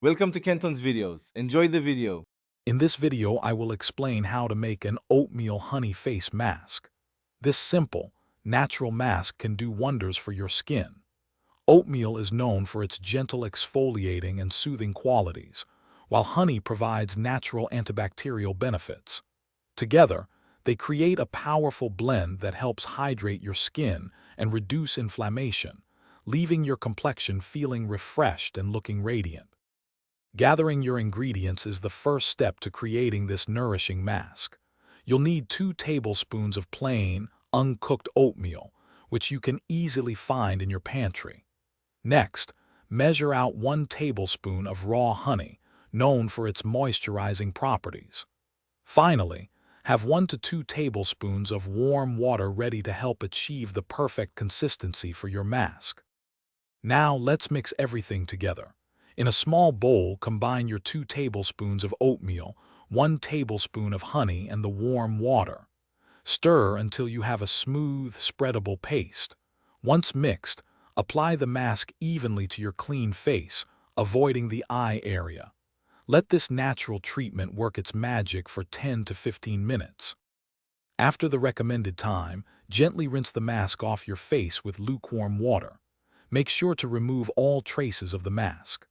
Welcome to Kenton's videos. Enjoy the video. In this video, I will explain how to make an oatmeal honey face mask. This simple, natural mask can do wonders for your skin. Oatmeal is known for its gentle exfoliating and soothing qualities, while honey provides natural antibacterial benefits. Together, they create a powerful blend that helps hydrate your skin and reduce inflammation, leaving your complexion feeling refreshed and looking radiant. Gathering your ingredients is the first step to creating this nourishing mask. You'll need 2 tablespoons of plain, uncooked oatmeal, which you can easily find in your pantry. Next, measure out 1 tablespoon of raw honey, known for its moisturizing properties. Finally, have 1 to 2 tablespoons of warm water ready to help achieve the perfect consistency for your mask. Now let's mix everything together. In a small bowl, combine your 2 tablespoons of oatmeal, 1 tablespoon of honey, and the warm water. Stir until you have a smooth, spreadable paste. Once mixed, apply the mask evenly to your clean face, avoiding the eye area. Let this natural treatment work its magic for 10 to 15 minutes. After the recommended time, gently rinse the mask off your face with lukewarm water. Make sure to remove all traces of the mask.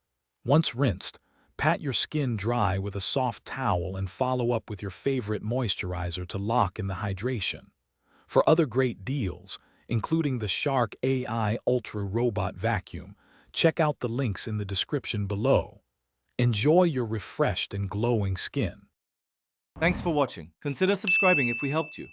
Once rinsed, pat your skin dry with a soft towel and follow up with your favorite moisturizer to lock in the hydration. For other great deals, including the Shark AI Ultra Robot Vacuum, check out the links in the description below. Enjoy your refreshed and glowing skin. Thanks for watching. Consider subscribing if we helped you.